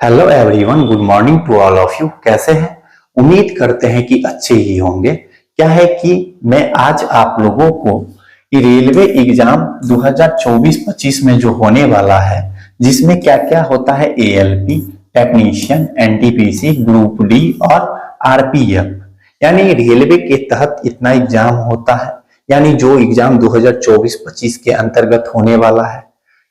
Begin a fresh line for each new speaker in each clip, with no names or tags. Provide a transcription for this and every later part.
Hello everyone, good morning to all of you. कैसे हैं? उम्मीद करते हैं कि अच्छे ही होंगे। क्या है कि मैं आज आप लोगों को ये रेलवे एग्जाम 2024-25 में जो होने वाला है, जिसमें क्या क्या होता है, ALP, technician, NTPC, group D और आरपीएफ, यानी रेलवे के तहत इतना एग्जाम होता है। यानी जो एग्जाम 2024-25 के अंतर्गत होने वाला है,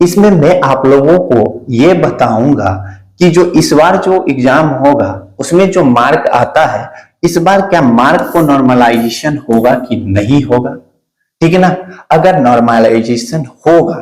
इसमें मैं आप लोगों को ये बताऊंगा कि जो इस बार जो एग्जाम होगा उसमें जो मार्क आता है, इस बार क्या मार्क को नॉर्मलाइजेशन होगा कि नहीं होगा। ठीक है ना? अगर नॉर्मलाइजेशन होगा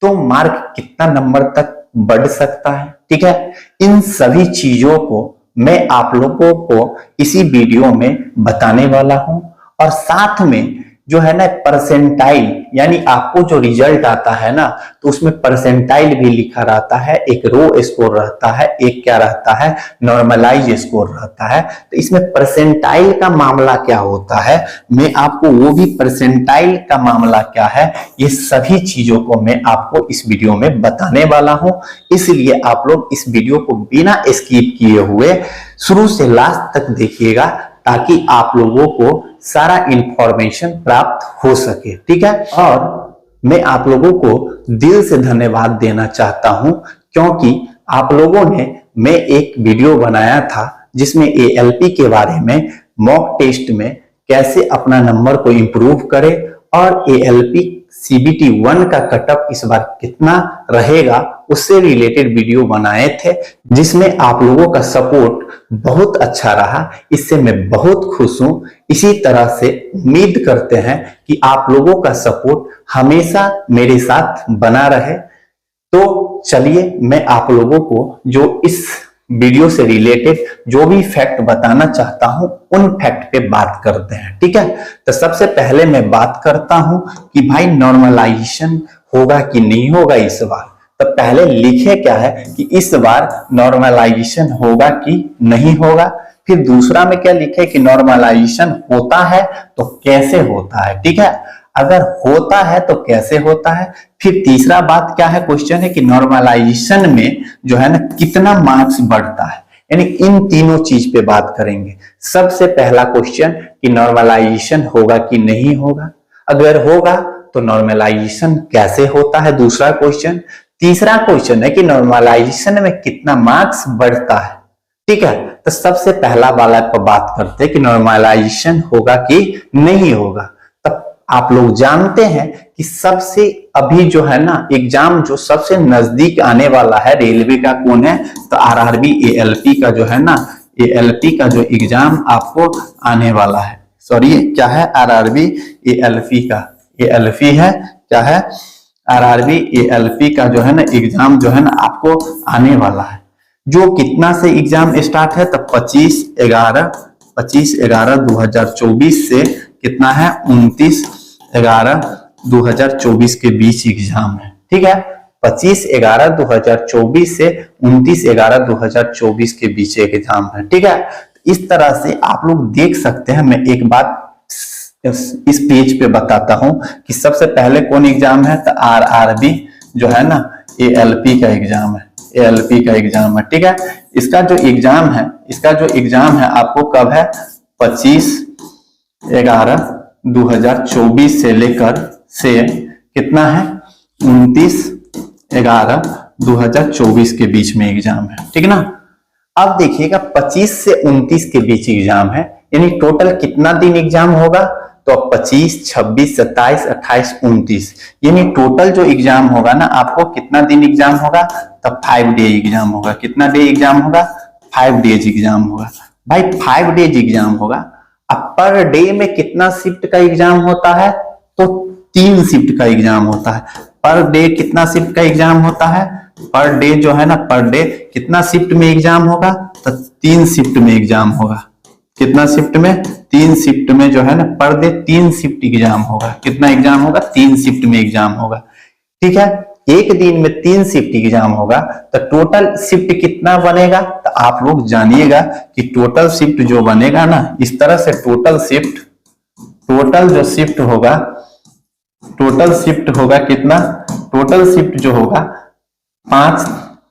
तो मार्क कितना नंबर तक बढ़ सकता है। ठीक है, इन सभी चीजों को मैं आप लोगों को इसी वीडियो में बताने वाला हूं। और साथ में जो है ना, परसेंटाइल, यानी आपको जो रिजल्ट आता है ना, तो उसमें परसेंटाइल भी लिखा रहता है, एक रो स्कोर रहता है, एक क्या रहता है, नॉर्मलाइज स्कोर रहता है। तो इसमें परसेंटाइल का मामला क्या होता है, मैं आपको वो भी परसेंटाइल का मामला क्या है, ये सभी चीजों को मैं आपको इस वीडियो में बताने वाला हूं। इसलिए आप लोग इस वीडियो को बिना स्किप किए हुए शुरू से लास्ट तक देखिएगा, ताकि आप लोगों को सारा इंफॉर्मेशन प्राप्त हो सके। ठीक है, और मैं आप लोगों को दिल से धन्यवाद देना चाहता हूं, क्योंकि आप लोगों ने, मैं एक वीडियो बनाया था जिसमें एएलपी के बारे में, मॉक टेस्ट में कैसे अपना नंबर को इंप्रूव करें और एएलपी सीबीटी 1 का कटअप इस बार कितना रहेगा, उससे रिलेटेड वीडियो बनाए थे, जिसमें आप लोगों का सपोर्ट बहुत अच्छा रहा। इससे मैं बहुत खुश हूं। इसी तरह से उम्मीद करते हैं कि आप लोगों का सपोर्ट हमेशा मेरे साथ बना रहे। तो चलिए, मैं आप लोगों को जो इस वीडियो से रिलेटेड जो भी फैक्ट बताना चाहता हूं, उन फैक्ट पे बात करते हैं। ठीक है, तो सबसे पहले मैं बात करता हूं कि भाई नॉर्मलाइजेशन होगा कि नहीं होगा इस बार। तो पहले लिखे क्या है कि इस बार नॉर्मलाइजेशन होगा कि नहीं होगा। फिर दूसरा में क्या लिखे कि नॉर्मलाइजेशन होता है तो कैसे होता है। ठीक है, अगर होता है तो कैसे होता है। फिर तीसरा बात क्या है, क्वेश्चन है कि नॉर्मलाइजेशन में जो है ना, कितना मार्क्स बढ़ता है। यानी इन तीनों चीज पे बात करेंगे। सबसे पहला क्वेश्चन कि नॉर्मलाइजेशन होगा कि नहीं होगा। अगर होगा तो नॉर्मलाइजेशन कैसे होता है, दूसरा क्वेश्चन। तीसरा क्वेश्चन है कि नॉर्मलाइजेशन में कितना मार्क्स बढ़ता है। ठीक है, तो सबसे पहला वाला पर बात करते हैं कि नॉर्मलाइजेशन होगा कि नहीं होगा। आप लोग जानते हैं कि सबसे अभी जो है ना एग्जाम जो सबसे नजदीक आने वाला है रेलवे का, कौन है, तो आरआरबी एएलपी का जो है ना, एएलपी का जो एग्जाम आपको आने वाला है। सॉरी, क्या है, आरआरबी एएलपी का, एएलपी है, क्या है, आरआरबी एएलपी का जो है ना एग्जाम जो है ना आपको आने वाला है। जो कितना से एग्जाम स्टार्ट है, तो 25/11/2024 से कितना है, 29/11/2024 के बीच एग्जाम है। ठीक है, 25/11/2024 से 29/11/2024 के बीच एग्जाम है। ठीक है, इस तरह से आप लोग देख सकते हैं। मैं एक बात इस पेज पे बताता हूं कि सबसे पहले कौन एग्जाम है, तो आरआरबी जो है ना एएलपी का एग्जाम है, एएलपी का एग्जाम है। ठीक है, इसका जो एग्जाम है, आपको कब है, 25/11/2024 से लेकर से कितना है, 29/11/2024 के बीच में एग्जाम है। ठीक है ना। अब देखिएगा, 25 से 29 के बीच एग्जाम है, यानी टोटल कितना दिन एग्जाम होगा, तो 25, 26, 27, 28, 29, यानी टोटल जो एग्जाम होगा ना, आपको कितना दिन एग्जाम होगा, तब 5 डे एग्जाम होगा। कितना डे एग्जाम होगा, 5 डेज एग्जाम होगा। भाई 5 डेज एग्जाम होगा। अब पर डे में कितना शिफ्ट का एग्जाम होता है, तो 3 शिफ्ट का एग्जाम होता है। पर डे कितना शिफ्ट का एग्जाम होता है, पर डे जो है ना, पर डे कितना शिफ्ट में एग्जाम होगा, तो 3 शिफ्ट में एग्जाम होगा। कितना शिफ्ट में, 3 शिफ्ट में जो है ना, पर डे 3 शिफ्ट एग्जाम होगा। कितना एग्जाम होगा, 3 शिफ्ट में एग्जाम होगा। ठीक है, एक दिन में 3 शिफ्ट एग्जाम होगा, तो टोटल शिफ्ट कितना बनेगा, तो आप लोग जानिएगा कि टोटल शिफ्ट जो बनेगा ना, इस तरह से टोटल जो शिफ्ट होगा, टोटल शिफ्ट होगा कितना, टोटल शिफ्ट जो होगा 5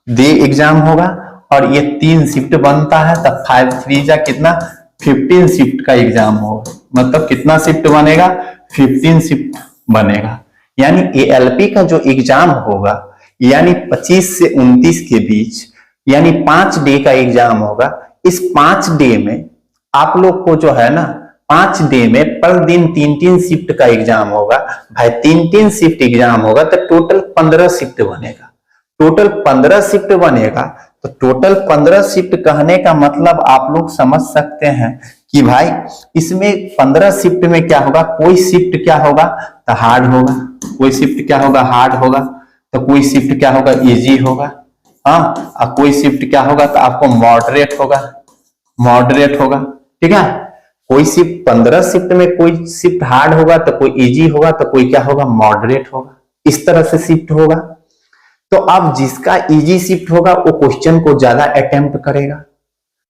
डे एग्जाम होगा और ये 3 शिफ्ट बनता है, तब 5 3 जा कितना 15 शिफ्ट का एग्जाम होगा। मतलब कितना शिफ्ट बनेगा, 15 शिफ्ट बनेगा। यानी एएलपी का जो एग्जाम होगा, यानी 25 से 29 के बीच, यानी 5 डे का एग्जाम होगा। इस 5 डे में आप लोग को जो है ना, 5 डे में पर दिन 3-3 शिफ्ट का एग्जाम होगा। भाई 3-3 शिफ्ट एग्जाम होगा तो टोटल 15 शिफ्ट बनेगा। टोटल 15 शिफ्ट बनेगा, तो टोटल 15 शिफ्ट कहने का मतलब आप लोग समझ सकते हैं कि भाई इसमें 15 शिफ्ट में क्या होगा, कोई शिफ्ट क्या होगा तो हार्ड होगा, कोई शिफ्ट क्या होगा हार्ड होगा, तो कोई शिफ्ट क्या होगा इजी होगा, हाँ, और कोई शिफ्ट क्या होगा तो आपको मॉडरेट होगा, मॉडरेट होगा। ठीक है, कोई शिफ्ट 15 शिफ्ट में कोई शिफ्ट हार्ड होगा तो कोई इजी होगा, तो कोई क्या होगा मॉडरेट होगा। इस तरह से शिफ्ट होगा। तो अब जिसका इजी शिफ्ट होगा वो क्वेश्चन को ज्यादा अटेम्प्ट करेगा,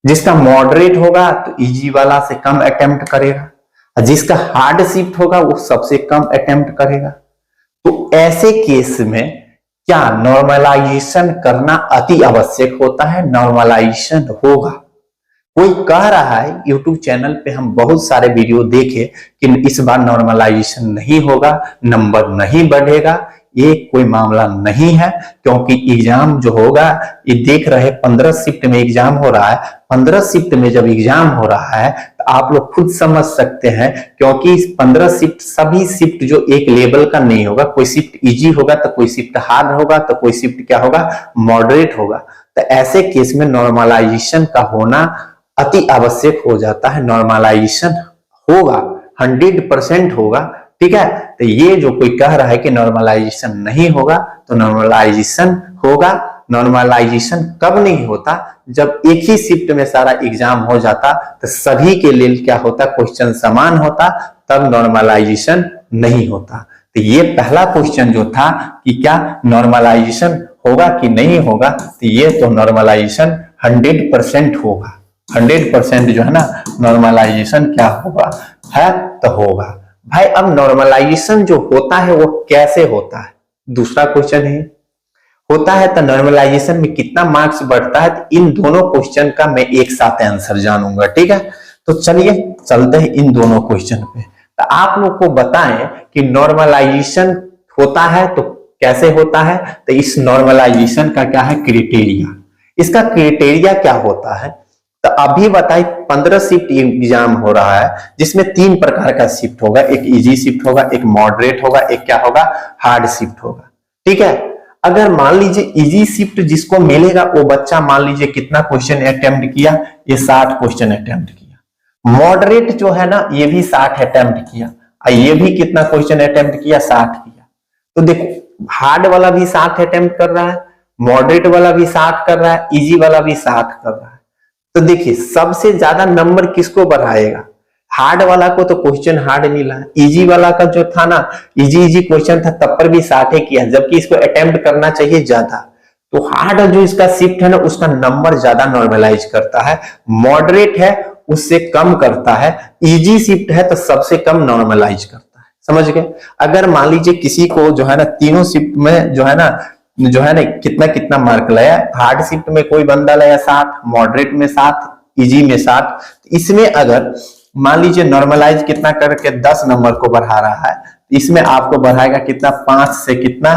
जिसका मॉडरेट होगा तो इजी वाला से कम अटेम्प्ट करेगा, जिसका हार्ड शिफ्ट होगा वो सबसे कम अटेम्प्ट करेगा। तो ऐसे केस में क्या नॉर्मलाइजेशन करना अति आवश्यक होता है, नॉर्मलाइजेशन होगा। कोई कह रहा है YouTube चैनल पे, हम बहुत सारे वीडियो देखे कि इस बार नॉर्मलाइजेशन नहीं होगा, नंबर नहीं बढ़ेगा। ये कोई मामला नहीं है, क्योंकि एग्जाम जो होगा, ये देख रहे 15 शिफ्ट में एग्जाम हो रहा है। 15 शिफ्ट में जब एग्जाम हो रहा है तो आप लोग खुद समझ सकते हैं, क्योंकि इस 15 शिफ्ट सभी शिफ्ट जो एक लेवल का नहीं होगा, कोई शिफ्ट इजी होगा तो कोई शिफ्ट हार्ड होगा, तो कोई शिफ्ट क्या होगा मॉडरेट होगा। तो ऐसे केस में नॉर्मलाइजेशन का होना अति आवश्यक हो जाता है। नॉर्मलाइजेशन होगा, 100% होगा। ठीक है, तो ये जो कोई कह रहा है कि नॉर्मलाइजेशन नहीं होगा, तो नॉर्मलाइजेशन होगा। नॉर्मलाइजेशन कब नहीं होता, जब एक ही शिफ्ट में सारा एग्जाम हो जाता, तो सभी के लिए क्या होता, क्वेश्चन समान होता, तब नॉर्मलाइजेशन नहीं होता। तो ये पहला क्वेश्चन जो था कि क्या नॉर्मलाइजेशन होगा कि नहीं होगा, तो ये तो नॉर्मलाइजेशन 100% होगा। 100% जो है ना नॉर्मलाइजेशन क्या होगा है तो होगा। भाई अब नॉर्मलाइजेशन जो होता है वो कैसे होता है, दूसरा क्वेश्चन है। होता है तो नॉर्मलाइजेशन में कितना मार्क्स बढ़ता है, तो इन दोनों क्वेश्चन का मैं एक साथ आंसर जानूंगा। ठीक है, तो चलिए चलते हैं इन दोनों क्वेश्चन पे। तो आप लोग को बताएं कि नॉर्मलाइजेशन होता है तो कैसे होता है, तो इस नॉर्मलाइजेशन का क्या है क्राइटेरिया, इसका क्राइटेरिया क्या होता है। तो अभी बताइए 15 शिफ्ट एग्जाम हो रहा है, जिसमें 3 प्रकार का शिफ्ट होगा, एक इजी शिफ्ट होगा, एक मॉडरेट होगा, एक क्या होगा हार्ड शिफ्ट होगा। ठीक है, अगर मान लीजिए इजी शिफ्ट जिसको मिलेगा वो बच्चा मान लीजिए कितना क्वेश्चन अटेम्प्ट किया, ये 60 क्वेश्चन अटेम्प्ट किया। मॉडरेट जो है ना ये भी 60 अटेम्प्ट किया, और ये भी कितना क्वेश्चन अटेम्प्ट किया 60 किया। तो देखो हार्ड वाला भी 60 अटेम्प्ट कर रहा है, मॉडरेट वाला भी 60 कर रहा है, इजी वाला भी 60 कर रहा है। तो देखिए सबसे ज्यादा नंबर किसको बढ़ाएगा, हार्ड वाला को तो क्वेश्चन हार्ड मिला है, इजी वाला का जो था ना इजी क्वेश्चन था तब पर भी 60 किया, जबकि इसको अटेम्प्ट करना चाहिए ज्यादा। तो हार्ड जो इसका शिफ्ट है ना उसका नंबर ज्यादा नॉर्मलाइज करता है, मॉडरेट है उससे कम करता है, इजी शिफ्ट है तो सबसे कम नॉर्मलाइज करता है। समझ गए। अगर मान लीजिए किसी को जो है ना तीनों शिफ्ट में जो है ना कितना कितना मार्क लाया, हार्ड शिफ्ट में कोई बंदा लाया 60, मॉडरेट में 60, इजी में 60, इसमें अगर मान लीजिए नॉर्मलाइज कितना करके 10 नंबर को बढ़ा रहा है, इसमें आपको बढ़ाएगा कितना 5 से कितना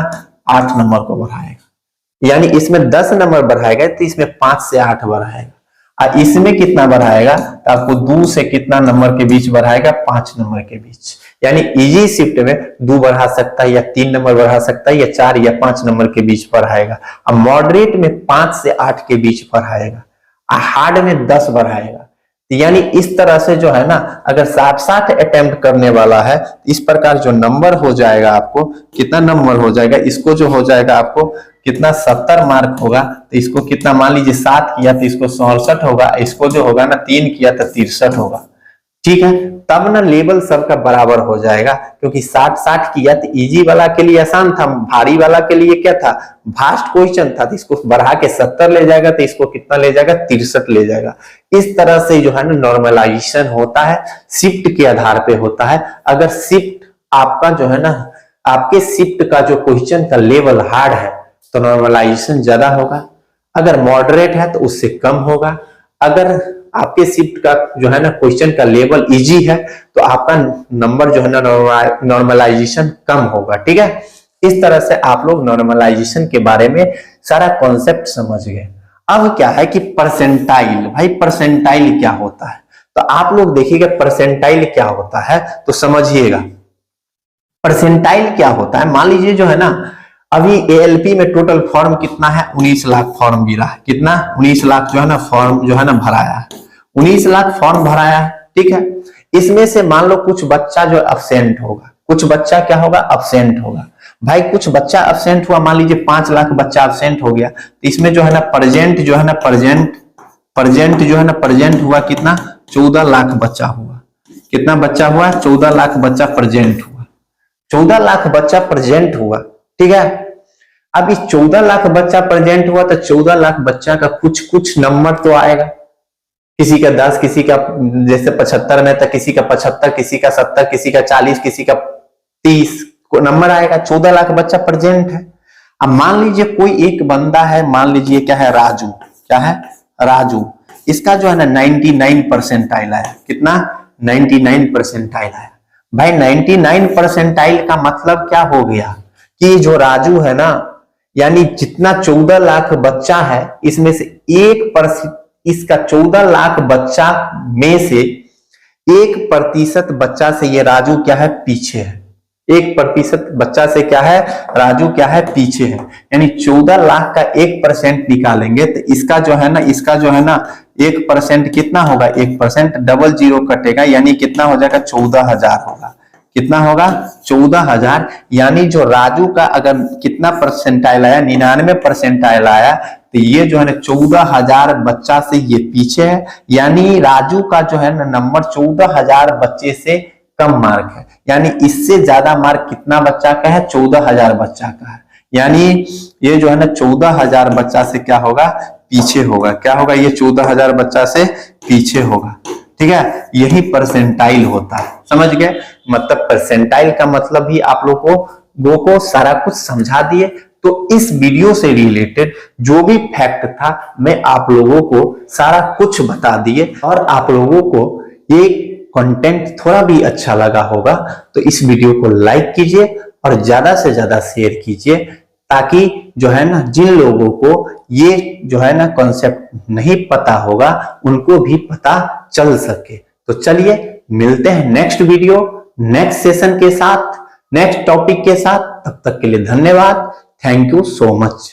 8 नंबर को बढ़ाएगा। यानी इसमें 10 नंबर बढ़ाएगा तो इसमें 5 से 8 बढ़ाएगा, और इसमें कितना बढ़ाएगा तो आपको 2 से कितना नंबर के बीच बढ़ाएगा 5 नंबर के बीच। यानी इजी शिफ्ट में 2 बढ़ा सकता है या 3 नंबर बढ़ा सकता है या 4 या 5 नंबर के बीच बढ़ाएगा। अब मॉडरेट में 5 से 8 के बीच बढ़ाएगा, और हार्ड में 10 बढ़ाएगा। यानी इस तरह से जो है ना अगर 60 अटेम्प्ट करने वाला है, इस प्रकार जो नंबर हो जाएगा आपको कितना नंबर हो जाएगा, इसको जो हो जाएगा आपको कितना 70 मार्क होगा, तो इसको कितना मान लीजिए 7 किया तो इसको 67 होगा, इसको जो होगा ना 3 किया तो 63 होगा। ठीक है, तब ना लेवल सबका बराबर हो जाएगा, क्योंकि 60 किया तो इजी वाला के लिए आसान था, भारी वाला के लिए क्या था भास्ट क्वेश्चन था, तो इसको बढ़ा के 70 ले जाएगा तो इसको कितना ले जाएगा 63 ले जाएगा। इस तरह से जो है ना नॉर्मलाइजेशन होता है, शिफ्ट के आधार पे होता है। अगर शिफ्ट आपका जो है ना आपके शिफ्ट का जो क्वेश्चन का लेवल हार्ड है तो नॉर्मलाइजेशन ज्यादा होगा, अगर मॉडरेट है तो उससे कम होगा। अगर आपके शिफ्ट का जो है ना क्वेश्चन का लेवल इजी है तो आपका नंबर जो है ना नॉर्मलाइजेशन कम होगा। ठीक है, इस तरह से आप लोग नॉर्मलाइजेशन के बारे में सारा कॉन्सेप्ट समझ गए। अब क्या है कि परसेंटाइल, भाई परसेंटाइल क्या होता है, तो आप लोग देखिएगा परसेंटाइल क्या होता है तो समझिएगा। परसेंटाइल क्या होता है, मान लीजिए जो है ना अभी एएलपी में टोटल फॉर्म कितना है, 19 लाख फॉर्म गिरा है। कितना, 19 लाख जो है ना फॉर्म जो है ना भराया है, 19 लाख फॉर्म भराया है। ठीक है, इसमें से मान लो कुछ बच्चा जो अब्सेंट होगा, कुछ बच्चा क्या होगा, अब्सेंट होगा। भाई कुछ बच्चा अब्सेंट हुआ, मान लीजिए 5 लाख बच्चा अब्सेंट हो गया, तो इसमें जो है ना प्रेजेंट जो है ना प्रेजेंट जो है ना प्रेजेंट हुआ कितना, 14 लाख बच्चा हुआ। कितना बच्चा हुआ, 14 लाख बच्चा प्रेजेंट हुआ। 14 लाख बच्चा प्रेजेंट हुआ। ठीक है, अब इस 14 लाख बच्चा प्रेजेंट हुआ तो 14 लाख बच्चा का कुछ कुछ नंबर तो आएगा, किसी का 10, किसी का जैसे 75 में तो किसी का 75, किसी का 70, किसी का 40, किसी का 30 को नंबर आएगा। 14 लाख बच्चा प्रेजेंट है। अब मान लीजिए कोई एक बंदा है, मान लीजिए क्या है, राजू। क्या है, राजू। इसका जो है ना 99 परसेंटाइल आया। कितना, 99 परसेंटाइल आया। भाई 99 परसेंटाइल का मतलब क्या हो गया कि जो राजू है ना, यानी जितना 14 लाख बच्चा है इसमें से 1%, इसका 14 लाख बच्चा में से 1% बच्चा से ये राजू क्या है, पीछे है। 1% बच्चा से क्या है, राजू क्या है, पीछे है। यानी 14 लाख का 1% निकालेंगे तो इसका जो है ना 1% कितना होगा, 1% डबल जीरो कटेगा, यानी कितना हो जाएगा, 14,000 होगा। कितना होगा, 14,000। यानी जो राजू का अगर कितना परसेंटाइल आया, 99 परसेंटाइल आया, तो ये जो है ना 14,000 बच्चा से ये पीछे है। यानी राजू का जो है ना नंबर 14,000 बच्चे से कम मार्क है। यानी इससे ज्यादा मार्क कितना बच्चा का है, 14,000 बच्चा का है। यानी ये जो है ना 14,000 बच्चा से क्या होगा, पीछे होगा। क्या होगा, ये 14,000 बच्चा से पीछे होगा। ठीक है, यही परसेंटाइल होता है। समझ गए, मतलब परसेंटाइल का मतलब भी आप लोगों को सारा कुछ समझा दिए। तो इस वीडियो से रिलेटेड जो भी फैक्ट था मैं आप लोगों को सारा कुछ बता दिए। और आप लोगों को ये कंटेंट थोड़ा भी अच्छा लगा होगा तो इस वीडियो को लाइक कीजिए और ज्यादा से ज्यादा शेयर कीजिए, ताकि जो है ना जिन लोगों को ये जो है ना कॉन्सेप्ट नहीं पता होगा उनको भी पता चल सके। तो चलिए मिलते हैं नेक्स्ट वीडियो, नेक्स्ट सेशन के साथ, नेक्स्ट टॉपिक के साथ। तब तक के लिए धन्यवाद। Thank you so much.